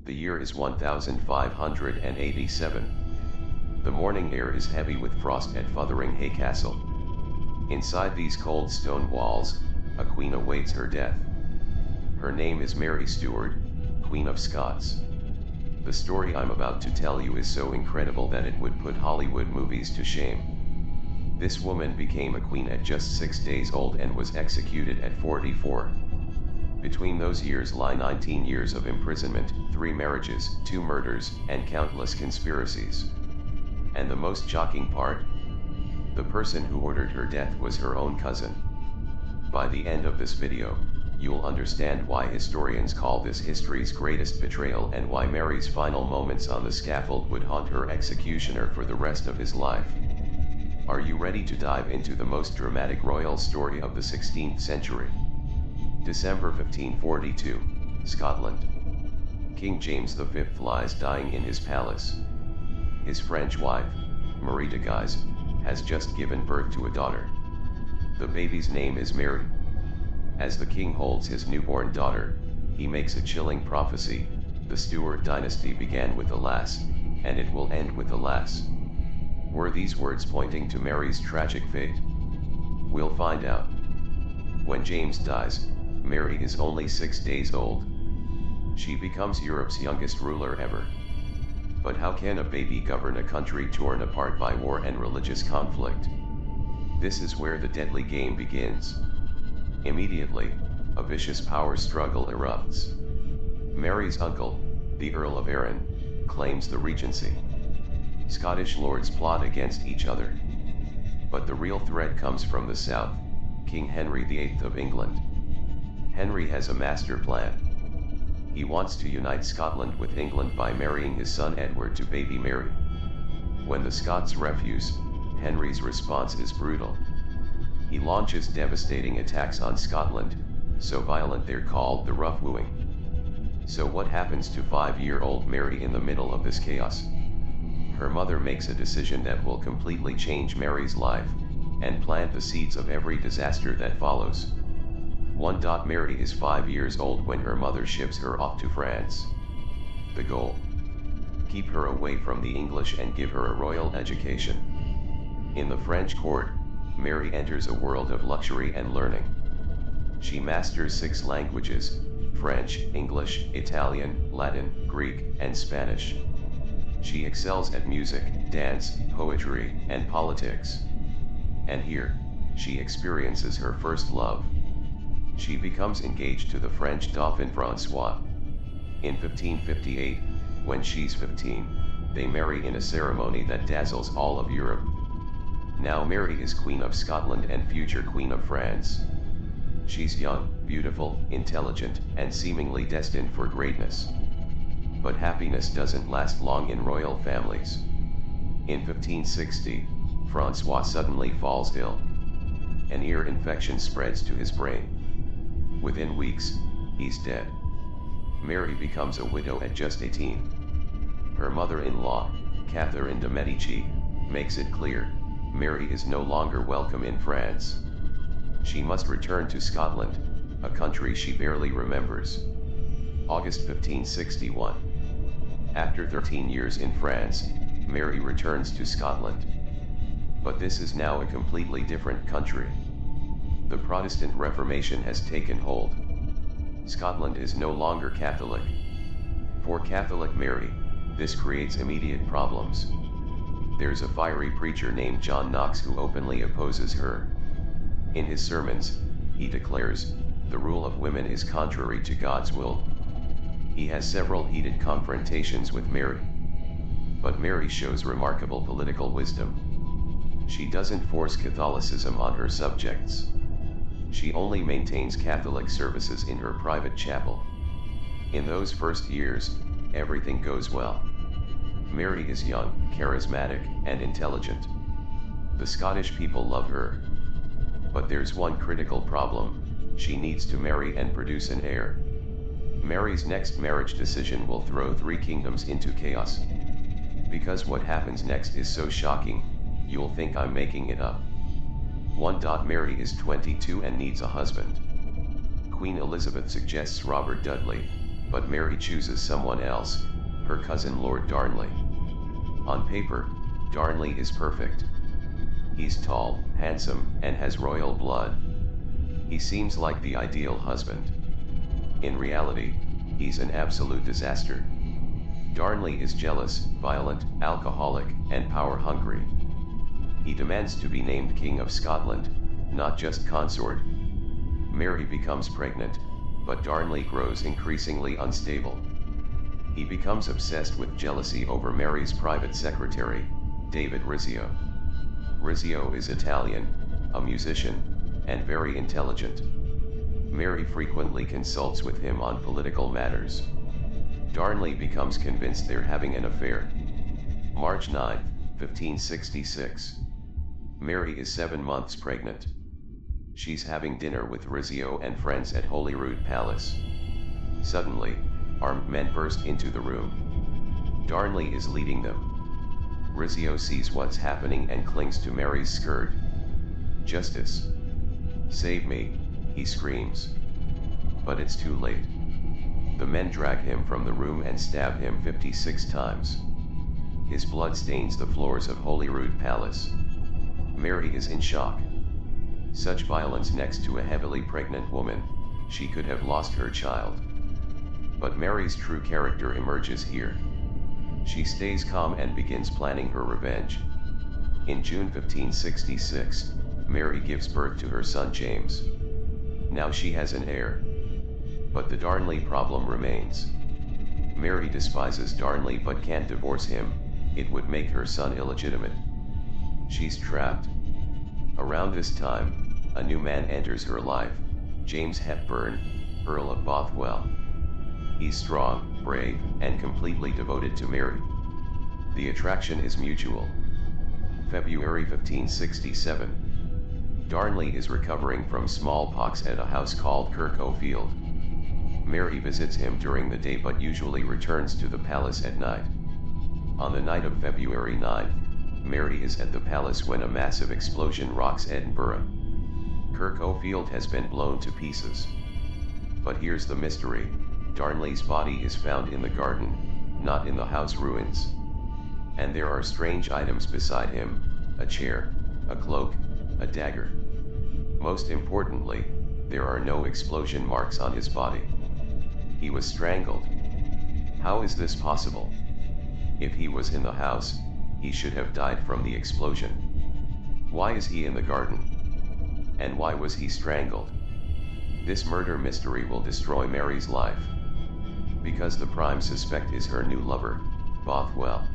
The year is 1587. The morning air is heavy with frost at Fotheringhay Castle. Inside these cold stone walls, a queen awaits her death. Her name is Mary Stuart, Queen of Scots. The story I'm about to tell you is so incredible that it would put Hollywood movies to shame. This woman became a queen at just 6 days old and was executed at 44. Between those years lie 19 years of imprisonment, 3 marriages, 2 murders, and countless conspiracies. And the most shocking part? The person who ordered her death was her own cousin. By the end of this video, you'll understand why historians call this history's greatest betrayal and why Mary's final moments on the scaffold would haunt her executioner for the rest of his life. Are you ready to dive into the most dramatic royal story of the 16th century? December 1542, Scotland. King James V lies dying in his palace. His French wife, Marie de Guise, has just given birth to a daughter. The baby's name is Mary. As the king holds his newborn daughter, he makes a chilling prophecy: the Stuart dynasty began with a lass, and it will end with a lass. Were these words pointing to Mary's tragic fate? We'll find out. When James dies, Mary is only 6 days old. She becomes Europe's youngest ruler ever. But how can a baby govern a country torn apart by war and religious conflict? This is where the deadly game begins. Immediately, a vicious power struggle erupts. Mary's uncle, the Earl of Arran, claims the regency. Scottish lords plot against each other. But the real threat comes from the south, King Henry VIII of England. Henry has a master plan. He wants to unite Scotland with England by marrying his son Edward to baby Mary. When the Scots refuse, Henry's response is brutal. He launches devastating attacks on Scotland, so violent they're called the rough wooing. So what happens to 5-year-old Mary in the middle of this chaos? Her mother makes a decision that will completely change Mary's life, and plant the seeds of every disaster that follows. Mary is 5 years old when her mother ships her off to France. The goal? Keep her away from the English and give her a royal education. In the French court, Mary enters a world of luxury and learning. She masters 6 languages: French, English, Italian, Latin, Greek, and Spanish. She excels at music, dance, poetry, and politics. And here, she experiences her first love. She becomes engaged to the French Dauphin François. In 1558, when she's 15, they marry in a ceremony that dazzles all of Europe. Now Mary is Queen of Scotland and future Queen of France. She's young, beautiful, intelligent, and seemingly destined for greatness. But happiness doesn't last long in royal families. In 1560, François suddenly falls ill. An ear infection spreads to his brain. Within weeks, he's dead. Mary becomes a widow at just 18. Her mother-in-law, Catherine de' Medici, makes it clear, Mary is no longer welcome in France. She must return to Scotland, a country she barely remembers. August 1561. After 13 years in France, Mary returns to Scotland. But this is now a completely different country. The Protestant Reformation has taken hold. Scotland is no longer Catholic. For Catholic Mary, this creates immediate problems. There's a fiery preacher named John Knox who openly opposes her. In his sermons, he declares, the rule of women is contrary to God's will. He has several heated confrontations with Mary. But Mary shows remarkable political wisdom. She doesn't force Catholicism on her subjects. She only maintains Catholic services in her private chapel. In those first years, everything goes well. Mary is young, charismatic, and intelligent. The Scottish people love her. But there's one critical problem: she needs to marry and produce an heir. Mary's next marriage decision will throw 3 kingdoms into chaos. Because what happens next is so shocking, you'll think I'm making it up. 1. Mary is 22 and needs a husband. Queen Elizabeth suggests Robert Dudley, but Mary chooses someone else, her cousin Lord Darnley. On paper, Darnley is perfect. He's tall, handsome, and has royal blood. He seems like the ideal husband. In reality, he's an absolute disaster. Darnley is jealous, violent, alcoholic, and power-hungry. He demands to be named King of Scotland, not just consort. Mary becomes pregnant, but Darnley grows increasingly unstable. He becomes obsessed with jealousy over Mary's private secretary, David Rizzio. Rizzio is Italian, a musician, and very intelligent. Mary frequently consults with him on political matters. Darnley becomes convinced they're having an affair. March 9, 1566. Mary is 7 months pregnant. She's having dinner with Rizzio and friends at Holyrood Palace. Suddenly, armed men burst into the room. Darnley is leading them. Rizzio sees what's happening and clings to Mary's skirt. "Justice! Save me," he screams. But it's too late. The men drag him from the room and stab him 56 times. His blood stains the floors of Holyrood Palace. Mary is in shock. Such violence next to a heavily pregnant woman, she could have lost her child. But Mary's true character emerges here. She stays calm and begins planning her revenge. In June 1566, Mary gives birth to her son James. Now she has an heir. But the Darnley problem remains. Mary despises Darnley but can't divorce him, it would make her son illegitimate. She's trapped. Around this time, a new man enters her life, James Hepburn, Earl of Bothwell. He's strong, brave, and completely devoted to Mary. The attraction is mutual. February 1567. Darnley is recovering from smallpox at a house called Kirkhofield. Mary visits him during the day but usually returns to the palace at night. On the night of February 9th, Mary is at the palace when a massive explosion rocks Edinburgh. Kirkhofield has been blown to pieces. But here's the mystery. Darnley's body is found in the garden, not in the house ruins. And there are strange items beside him, a chair, a cloak, a dagger. Most importantly, there are no explosion marks on his body. He was strangled. How is this possible? If he was in the house, he should have died from the explosion. Why is he in the garden? And why was he strangled? This murder mystery will destroy Mary's life. Because the prime suspect is her new lover, Bothwell.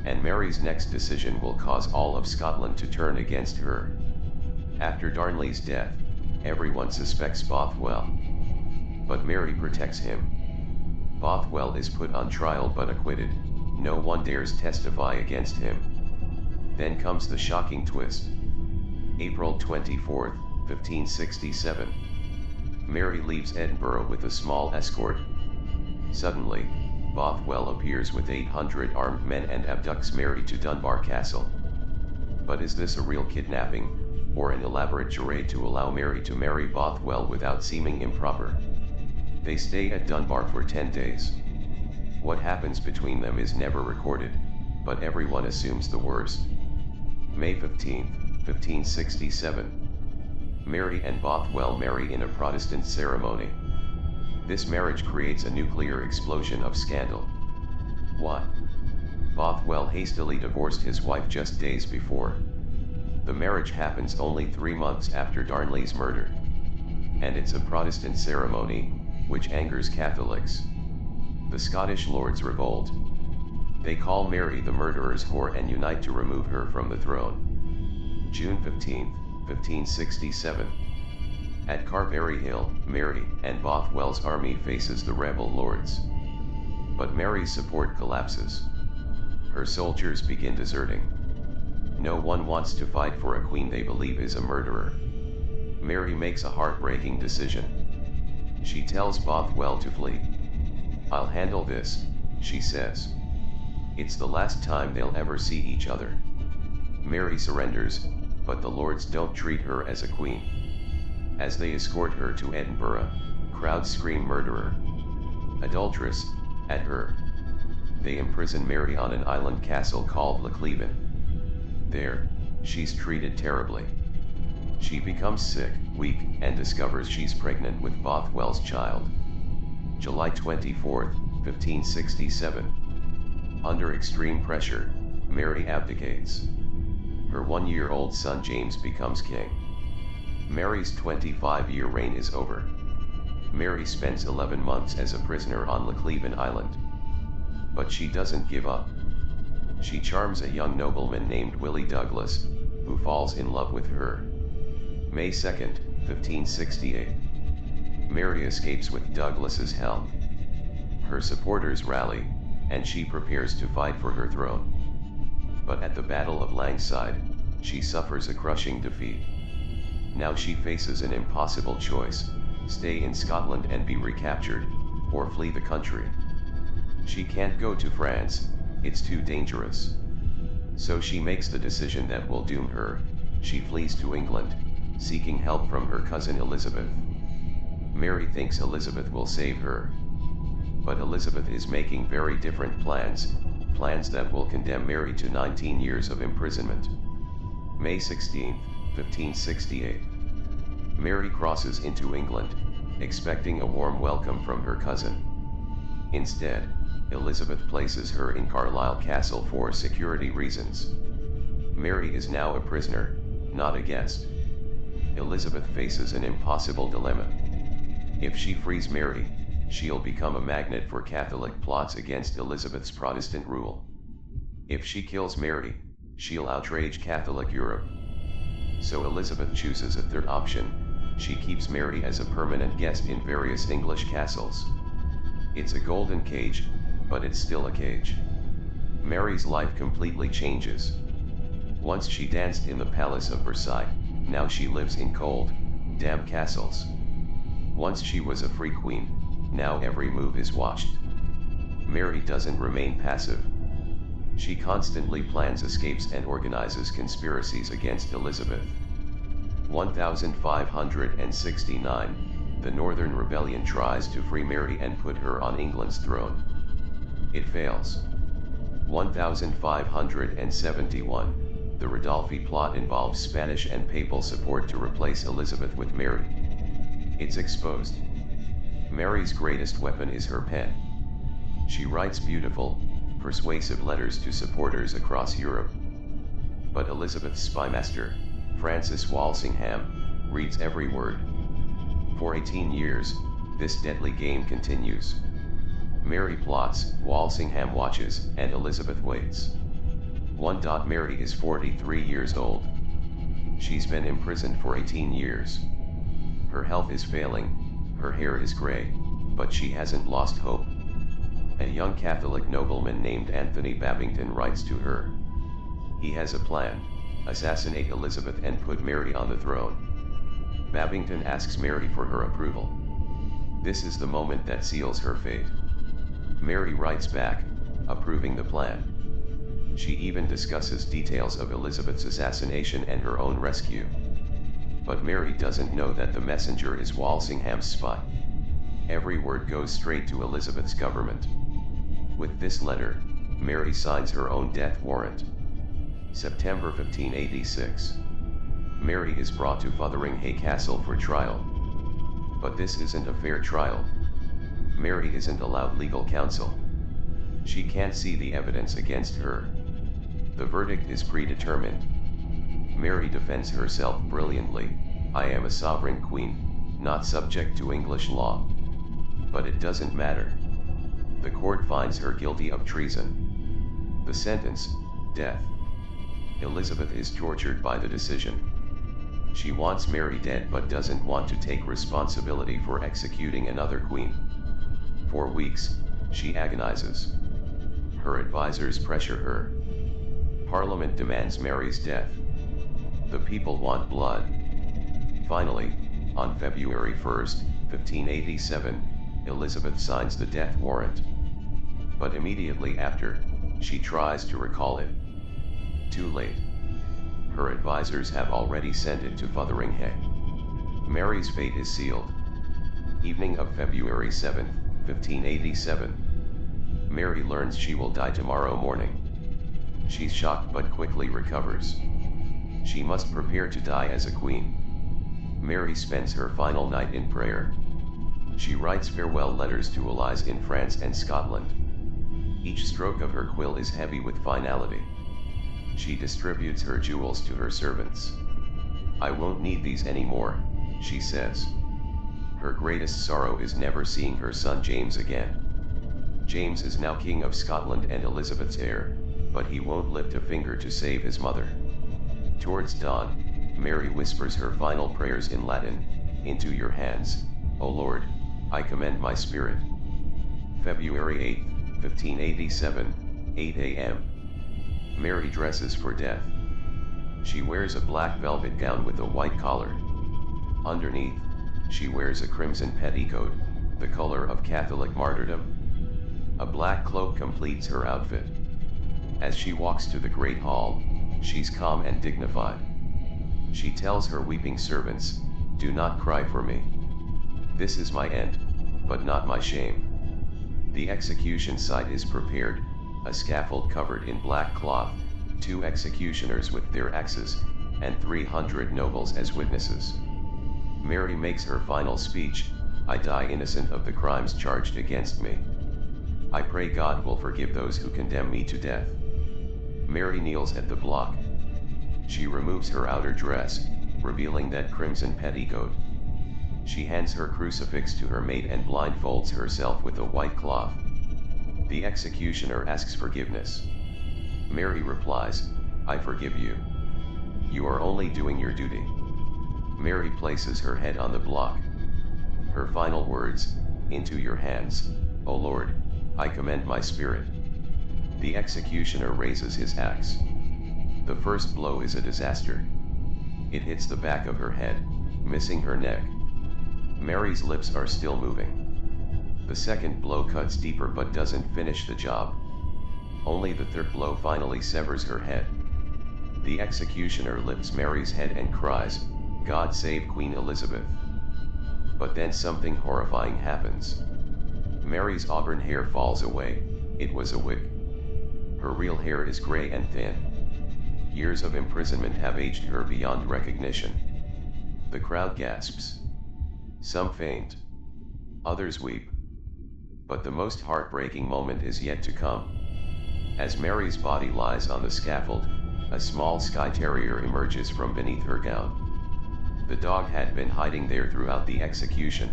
And Mary's next decision will cause all of Scotland to turn against her. After Darnley's death, everyone suspects Bothwell. But Mary protects him. Bothwell is put on trial but acquitted, no one dares testify against him. Then comes the shocking twist. April 24, 1567. Mary leaves Edinburgh with a small escort. Suddenly, Bothwell appears with 800 armed men and abducts Mary to Dunbar Castle. But is this a real kidnapping, or an elaborate charade to allow Mary to marry Bothwell without seeming improper? They stay at Dunbar for 10 days. What happens between them is never recorded, but everyone assumes the worst. May 15, 1567. Mary and Bothwell marry in a Protestant ceremony. This marriage creates a nuclear explosion of scandal. Why? Bothwell hastily divorced his wife just days before. The marriage happens only 3 months after Darnley's murder. And it's a Protestant ceremony, which angers Catholics. The Scottish lords revolt. They call Mary the murderer's whore and unite to remove her from the throne. June 15, 1567. At Carberry Hill, Mary and Bothwell's army faces the rebel lords. But Mary's support collapses. Her soldiers begin deserting. No one wants to fight for a queen they believe is a murderer. Mary makes a heartbreaking decision. She tells Bothwell to flee. "I'll handle this," she says. It's the last time they'll ever see each other. Mary surrenders, but the lords don't treat her as a queen. As they escort her to Edinburgh, crowds scream "murderer." adulteress, at her. They imprison Mary on an island castle called Lochleven. There, she's treated terribly. She becomes sick, weak, and discovers she's pregnant with Bothwell's child. July 24, 1567. Under extreme pressure, Mary abdicates. Her 1-year-old son James becomes king. Mary's 25-year reign is over. Mary spends 11 months as a prisoner on Lochleven Island. But she doesn't give up. She charms a young nobleman named Willie Douglas, who falls in love with her. May 2, 1568. Mary escapes with Douglas's help. Her supporters rally, and she prepares to fight for her throne. But at the Battle of Langside, she suffers a crushing defeat. Now she faces an impossible choice: stay in Scotland and be recaptured, or flee the country. She can't go to France, it's too dangerous. So she makes the decision that will doom her: she flees to England, seeking help from her cousin Elizabeth. Mary thinks Elizabeth will save her. But Elizabeth is making very different plans that will condemn Mary to 19 years of imprisonment. May 16, 1568. Mary crosses into England, expecting a warm welcome from her cousin. Instead, Elizabeth places her in Carlisle Castle for security reasons. Mary is now a prisoner, not a guest. Elizabeth faces an impossible dilemma. If she frees Mary, she'll become a magnet for Catholic plots against Elizabeth's Protestant rule. If she kills Mary, she'll outrage Catholic Europe. So Elizabeth chooses a third option: she keeps Mary as a permanent guest in various English castles. It's a golden cage, but it's still a cage. Mary's life completely changes. Once she danced in the Palace of Versailles, now she lives in cold, damp castles. Once she was a free queen, now every move is watched. Mary doesn't remain passive. She constantly plans escapes and organizes conspiracies against Elizabeth. 1569, the Northern Rebellion tries to free Mary and put her on England's throne. It fails. 1571, the Rodolphi plot involves Spanish and papal support to replace Elizabeth with Mary. It's exposed. Mary's greatest weapon is her pen. She writes beautiful, persuasive letters to supporters across Europe. But Elizabeth's spymaster, Francis Walsingham, reads every word. For 18 years, this deadly game continues. Mary plots, Walsingham watches, and Elizabeth waits. Mary is 43 years old. She's been imprisoned for 18 years. Her health is failing, her hair is gray, but she hasn't lost hope. A young Catholic nobleman named Anthony Babington writes to her. He has a plan: assassinate Elizabeth and put Mary on the throne. Babington asks Mary for her approval. This is the moment that seals her fate. Mary writes back, approving the plan. She even discusses details of Elizabeth's assassination and her own rescue. But Mary doesn't know that the messenger is Walsingham's spy. Every word goes straight to Elizabeth's government. With this letter, Mary signs her own death warrant. September 1586. Mary is brought to Fotheringhay Castle for trial. But this isn't a fair trial. Mary isn't allowed legal counsel. She can't see the evidence against her. The verdict is predetermined. Mary defends herself brilliantly: I am a sovereign queen, not subject to English law. But it doesn't matter. The court finds her guilty of treason. The sentence: death. Elizabeth is tortured by the decision. She wants Mary dead but doesn't want to take responsibility for executing another queen. For weeks, she agonizes. Her advisors pressure her. Parliament demands Mary's death. The people want blood. Finally, on February 1, 1587, Elizabeth signs the death warrant. But immediately after, she tries to recall it. Too late. Her advisors have already sent it to Fotheringhay. Mary's fate is sealed. Evening of February 7, 1587. Mary learns she will die tomorrow morning. She's shocked but quickly recovers. She must prepare to die as a queen. Mary spends her final night in prayer. She writes farewell letters to allies in France and Scotland. Each stroke of her quill is heavy with finality. She distributes her jewels to her servants. "I won't need these anymore," she says. Her greatest sorrow is never seeing her son James again. James is now King of Scotland and Elizabeth's heir, but he won't lift a finger to save his mother. Towards dawn, Mary whispers her final prayers in Latin, "Into your hands, O Lord, I commend my spirit." February 8, 1587, 8 a.m. Mary dresses for death. She wears a black velvet gown with a white collar. Underneath, she wears a crimson petticoat, the color of Catholic martyrdom. A black cloak completes her outfit. As she walks to the Great Hall, she's calm and dignified. She tells her weeping servants, "Do not cry for me. This is my end, but not my shame." The execution site is prepared, a scaffold covered in black cloth, 2 executioners with their axes, and 300 nobles as witnesses. Mary makes her final speech, "I die innocent of the crimes charged against me. I pray God will forgive those who condemn me to death." Mary kneels at the block. She removes her outer dress, revealing that crimson petticoat. She hands her crucifix to her maid and blindfolds herself with a white cloth. The executioner asks forgiveness. Mary replies, "I forgive you. You are only doing your duty." Mary places her head on the block. Her final words, "Into your hands, O Lord, I commend my spirit." The executioner raises his axe. The first blow is a disaster. It hits the back of her head, missing her neck. Mary's lips are still moving. The second blow cuts deeper but doesn't finish the job. Only the third blow finally severs her head. The executioner lifts Mary's head and cries, "God save Queen Elizabeth." But then something horrifying happens. Mary's auburn hair falls away. It was a wig. Her real hair is gray and thin. Years of imprisonment have aged her beyond recognition. The crowd gasps. Some faint. Others weep. But the most heartbreaking moment is yet to come. As Mary's body lies on the scaffold, a small Skye Terrier emerges from beneath her gown. The dog had been hiding there throughout the execution.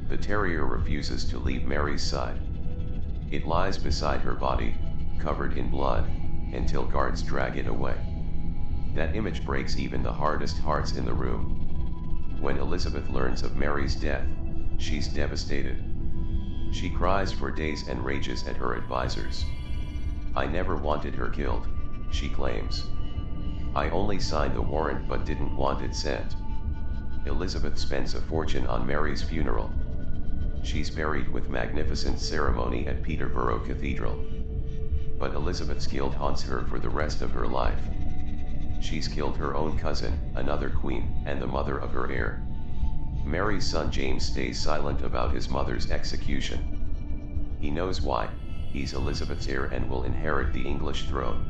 The terrier refuses to leave Mary's side. It lies beside her body, covered in blood, until guards drag it away. That image breaks even the hardest hearts in the room. When Elizabeth learns of Mary's death, she's devastated. She cries for days and rages at her advisors. "I never wanted her killed," she claims. "I only signed the warrant but didn't want it sent." Elizabeth spends a fortune on Mary's funeral. She's buried with magnificent ceremony at Peterborough Cathedral. But Elizabeth's guilt haunts her for the rest of her life. She's killed her own cousin, another queen, and the mother of her heir. Mary's son James stays silent about his mother's execution. He knows why. He's Elizabeth's heir and will inherit the English throne.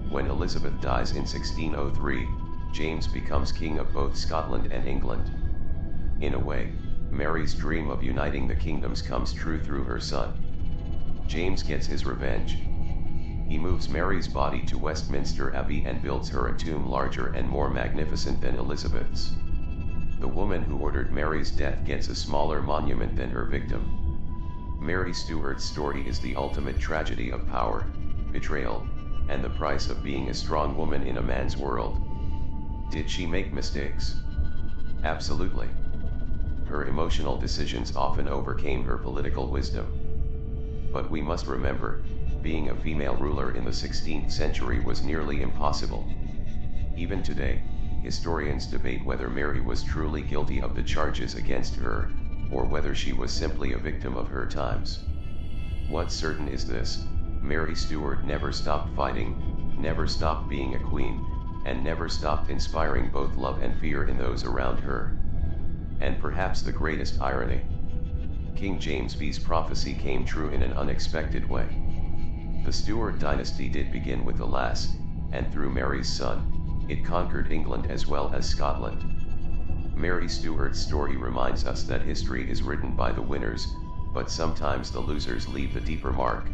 When Elizabeth dies in 1603, James becomes king of both Scotland and England. In a way, Mary's dream of uniting the kingdoms comes true through her son. James gets his revenge. He moves Mary's body to Westminster Abbey and builds her a tomb larger and more magnificent than Elizabeth's. The woman who ordered Mary's death gets a smaller monument than her victim. Mary Stuart's story is the ultimate tragedy of power, betrayal, and the price of being a strong woman in a man's world. Did she make mistakes? Absolutely. Her emotional decisions often overcame her political wisdom. But we must remember, being a female ruler in the 16th century was nearly impossible. Even today, historians debate whether Mary was truly guilty of the charges against her, or whether she was simply a victim of her times. What's certain is this: Mary Stuart never stopped fighting, never stopped being a queen, and never stopped inspiring both love and fear in those around her. And perhaps the greatest irony: King James V's prophecy came true in an unexpected way. The Stuart dynasty did begin with a lass, and through Mary's son, it conquered England as well as Scotland. Mary Stuart's story reminds us that history is written by the winners, but sometimes the losers leave the deeper mark.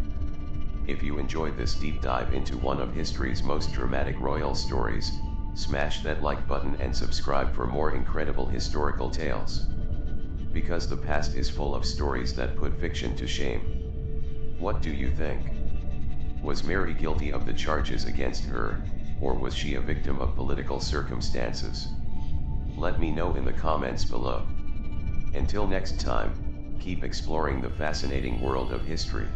If you enjoyed this deep dive into one of history's most dramatic royal stories, smash that like button and subscribe for more incredible historical tales. Because the past is full of stories that put fiction to shame. What do you think? Was Mary guilty of the charges against her, or was she a victim of political circumstances? Let me know in the comments below. Until next time, keep exploring the fascinating world of history.